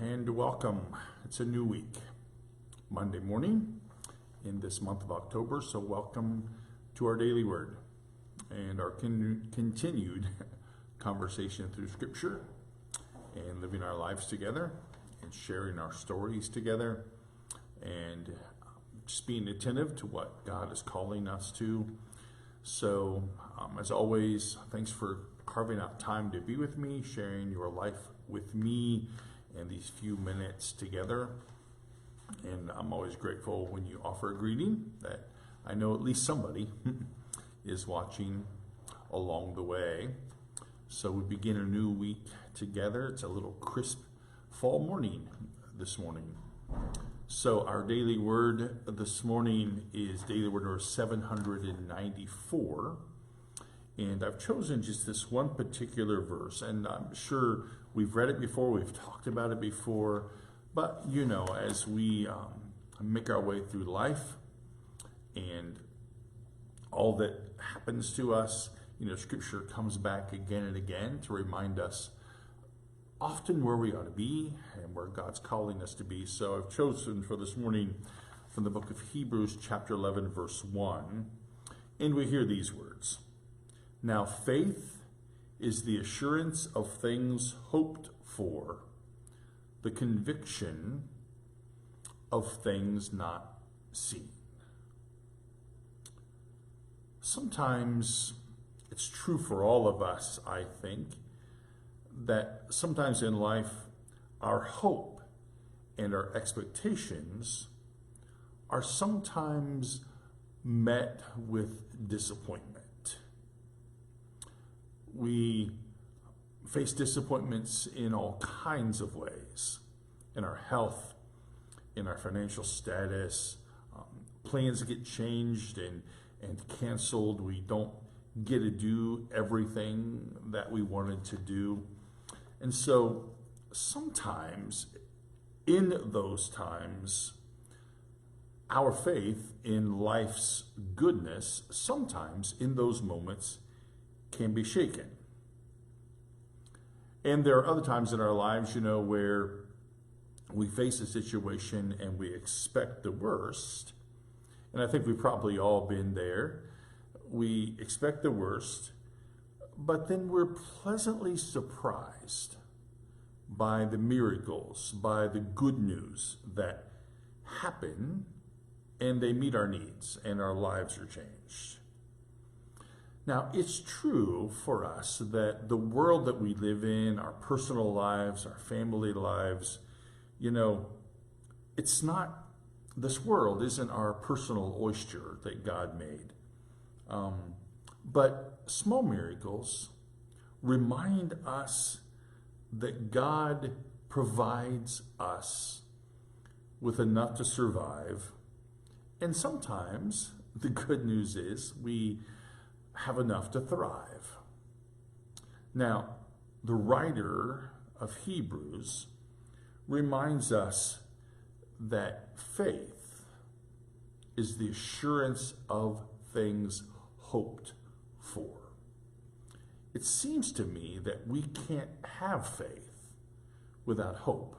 and welcome. It's a new week, Monday morning in this month of October, so welcome to our daily word and our continued conversation through Scripture and living our lives together and sharing our stories together and just being attentive to what God is calling us to. So, as always, thanks for carving out time to be with me, sharing your life with me in these few minutes together. And I'm always grateful when you offer a greeting that I know at least somebody is watching along the way. So we begin a new week together. It's a little crisp fall morning this morning. So our daily word this morning is daily word number 794. And I've chosen just this one particular verse, and I'm sure we've read it before, we've talked about it before, but you know, as we make our way through life and all that happens to us, you know, Scripture comes back again and again to remind us often where we ought to be and where God's calling us to be. So I've chosen for this morning from the book of Hebrews chapter 11 verse 1, and we hear these words. Now faith is the assurance of things hoped for, the conviction of things not seen. Sometimes it's true for all of us, I think, that sometimes in life our hope and our expectations are sometimes met with disappointment. We face disappointments in all kinds of ways, in our health, in our financial status. Plans get changed and canceled. We don't get to do everything that we wanted to do. And so sometimes in those times, our faith in life's goodness, sometimes in those moments, can be shaken. And there are other times in our lives, you know, where we face a situation and we expect the worst. And I think we've probably all been there. We expect the worst, but then we're pleasantly surprised by the miracles, by the good news that happen, and they meet our needs and our lives are changed. Now, it's true for us that the world that we live in, our personal lives, our family lives, you know, it's not, this world isn't our personal oyster that God made. But small miracles remind us that God provides us with enough to survive. And sometimes the good news is we have enough to thrive. Now, the writer of Hebrews reminds us that faith is the assurance of things hoped for. It seems to me that we can't have faith without hope,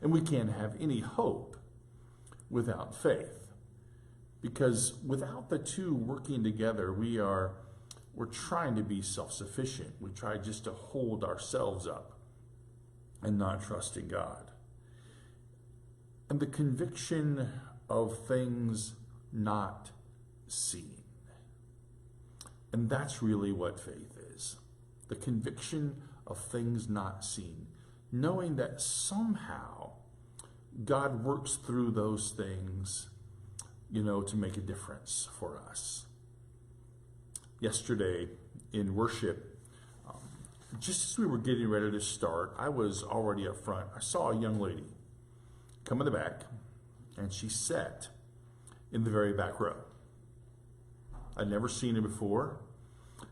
and we can't have any hope without faith. Because without the two working together, we're trying to be self-sufficient. We try just to hold ourselves up and not trust in God. And the conviction of things not seen. And that's really what faith is. The conviction of things not seen. Knowing that somehow God works through those things, you know, to make a difference for us. Yesterday in worship, just as we were getting ready to start, I was already up front. I saw a young lady come in the back, and she sat in the very back row. I'd never seen her before,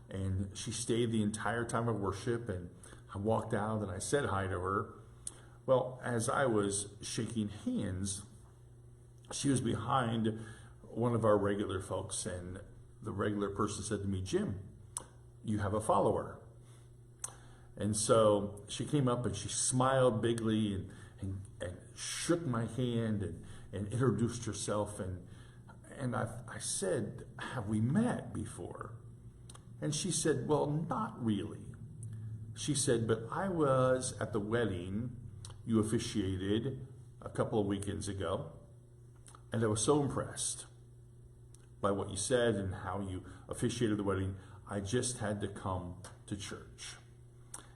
and she stayed the entire time of worship, and I walked out and I said hi to her. Well, as I was shaking hands, she was behind one of our regular folks, and the regular person said to me, "Jim, you have a follower." And so she came up and she smiled bigly and shook my hand and introduced herself. And I said, have we met before? And she said, well, not really. She said, but I was at the wedding you officiated a couple of weekends ago, and I was so impressed by what you said and how you officiated the wedding. I just had to come to church.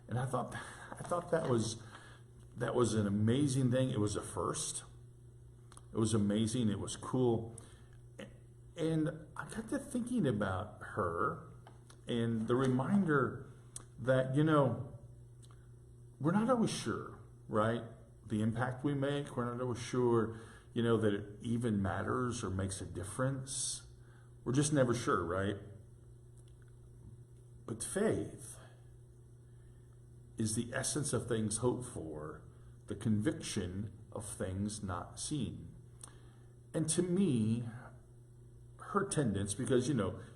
And I thought that was an amazing thing. It was a first. It was amazing. It was cool. And I got to thinking about her and the reminder that, we're not always sure, right? The impact we make, we're not always sure, that it even matters or makes a difference. We're just never sure, right? But faith is the essence of things hoped for, the conviction of things not seen. And to me, her attendance, because,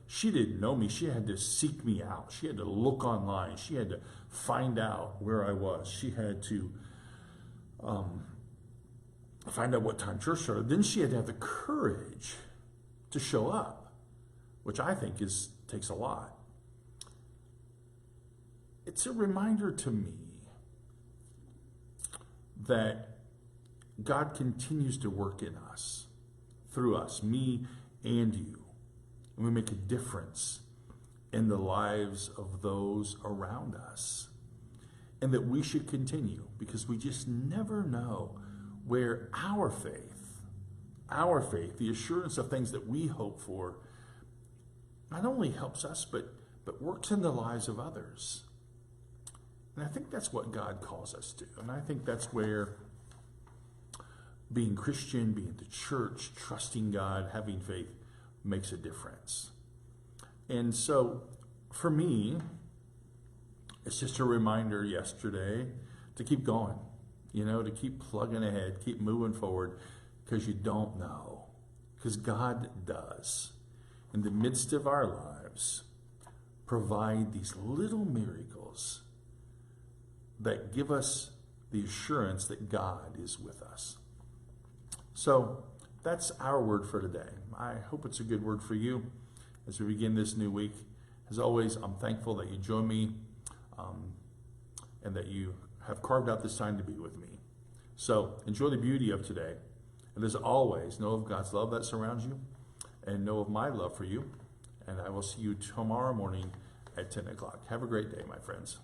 she didn't know me. She had to seek me out. She had to look online. She had to find out where I was. She had to find out what time church started. Then she had to have the courage to show up, which I think takes a lot. It's a reminder to me that God continues to work in us, through us, me and you. And we make a difference in the lives of those around us. And that we should continue, because we just never know where our faith, the assurance of things that we hope for, not only helps us, but works in the lives of others. And I think that's what God calls us to. And I think that's where being Christian, being the church, trusting God, having faith makes a difference. And so for me, it's just a reminder yesterday to keep going, to keep plugging ahead, keep moving forward, because you don't know. Because God does, in the midst of our lives, provide these little miracles that give us the assurance that God is with us. So that's our word for today. I hope it's a good word for you as we begin this new week. As always, I'm thankful that you join me and that you have carved out this time to be with me. So enjoy the beauty of today. And as always, know of God's love that surrounds you and know of my love for you. And I will see you tomorrow morning at 10 o'clock. Have a great day, my friends.